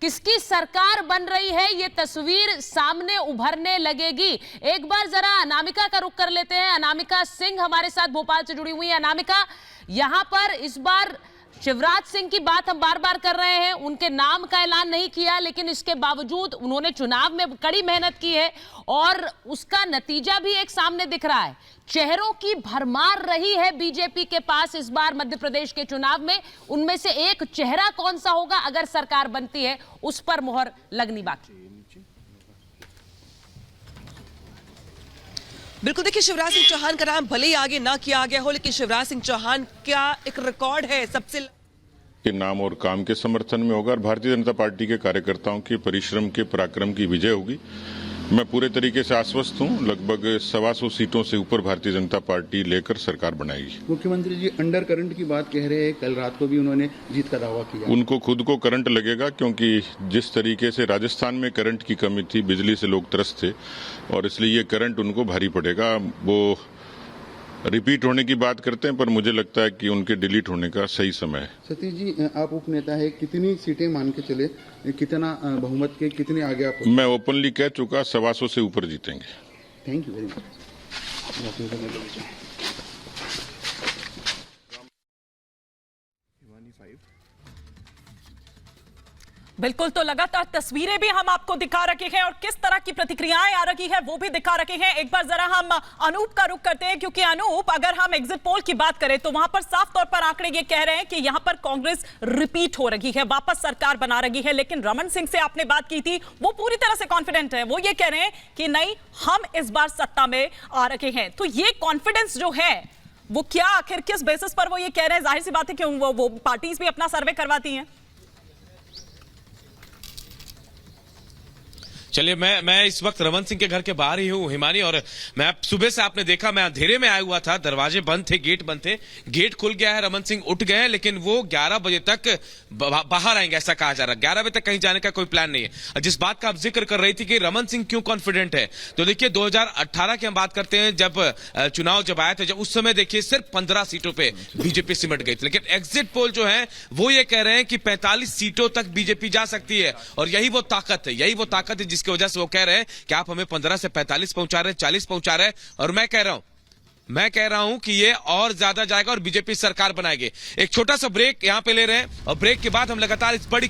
किसकी सरकार बन रही है ये तस्वीर सामने उभरने लगेगी। एक बार जरा अनामिका का रुख कर लेते हैं। अनामिका सिंह हमारे साथ भोपाल से जुड़ी हुई है। अनामिका, यहां पर इस बार शिवराज सिंह की बात हम बार बार कर रहे हैं, उनके नाम का ऐलान नहीं किया, लेकिन इसके बावजूद उन्होंने चुनाव में कड़ी मेहनत की है और उसका नतीजा भी एक सामने दिख रहा है। चेहरों की भरमार रही है बीजेपी के पास इस बार मध्य प्रदेश के चुनाव में। उनमें से एक चेहरा कौन सा होगा अगर सरकार बनती है, उस पर मोहर लगनी बाकी। बिल्कुल, देखिए शिवराज सिंह चौहान का नाम भले ही आगे ना किया गया हो, लेकिन शिवराज सिंह चौहान का एक रिकॉर्ड है सबसे के नाम और काम के समर्थन में होगा और भारतीय जनता पार्टी के कार्यकर्ताओं के परिश्रम के पराक्रम की विजय होगी। मैं पूरे तरीके से आश्वस्त हूं। लगभग 125 सीटों से ऊपर भारतीय जनता पार्टी लेकर सरकार बनाएगी। मुख्यमंत्री जी अंडर करंट की बात कह रहे हैं, कल रात को भी उन्होंने जीत का दावा किया। उनको खुद को करंट लगेगा, क्योंकि जिस तरीके से राजस्थान में करंट की कमी थी, बिजली से लोग त्रस्त थे और इसलिए ये करंट उनको भारी पड़ेगा। वो रिपीट होने की बात करते हैं, पर मुझे लगता है कि उनके डिलीट होने का सही समय है। सतीश जी, आप उपनेता है, कितनी सीटें मान के चले, कितना बहुमत के, कितने आगे आप? मैं ओपनली कह चुका, 125 से ऊपर जीतेंगे। Thank you very much. बिल्कुल, तो लगातार तस्वीरें भी हम आपको दिखा रखे हैं और किस तरह की प्रतिक्रियाएं आ रही है वो भी दिखा रखे हैं। एक बार जरा हम अनूप का रुख करते हैं, क्योंकि अनूप, अगर हम एग्जिट पोल की बात करें तो वहां पर साफ तौर पर आंकड़े ये कह रहे हैं कि यहां पर कांग्रेस रिपीट हो रही है, वापस सरकार बना रही है। लेकिन रमन सिंह से आपने बात की थी, वो पूरी तरह से कॉन्फिडेंट है। वो ये कह रहे हैं कि नहीं, हम इस बार सत्ता में आ रखे हैं। तो ये कॉन्फिडेंस जो है वो क्या, आखिर किस बेसिस पर वो ये कह रहे हैं? जाहिर सी बात है कि वो पार्टीज भी अपना सर्वे करवाती हैं। चलिए, मैं इस वक्त रमन सिंह के घर के बाहर ही हूँ हिमानी, और मैं सुबह से आपने देखा मैं अंधेरे में आया हुआ था, दरवाजे बंद थे, गेट बंद थे। गेट खुल गया है, रमन सिंह उठ गए हैं, लेकिन वो 11 बजे तक बाहर आएंगे ऐसा कहा जा रहा है। 11 बजे तक कहीं जाने का कोई प्लान नहीं है। जिस बात का आप जिक्र कर रही थी कि रमन सिंह क्यों कॉन्फिडेंट है, तो देखिए 2018 की हम बात करते हैं, जब चुनाव जब आए थे, जब उस समय देखिए सिर्फ 15 सीटों पर बीजेपी सिमट गई थी। लेकिन एग्जिट पोल जो है वो ये कह रहे हैं कि 45 सीटों तक बीजेपी जा सकती है, और यही वो ताकत है, जिसकी वजह से वो कह रहे हैं कि आप हमें 15 से 45 पहुंचा रहे हैं, 40 पहुंचा रहे हैं, और मैं कह रहा हूं कि ये और ज्यादा जाएगा और बीजेपी सरकार बनाएगी। एक छोटा सा ब्रेक यहां पे ले रहे हैं, और ब्रेक के बाद हम लगातार इस बड़ी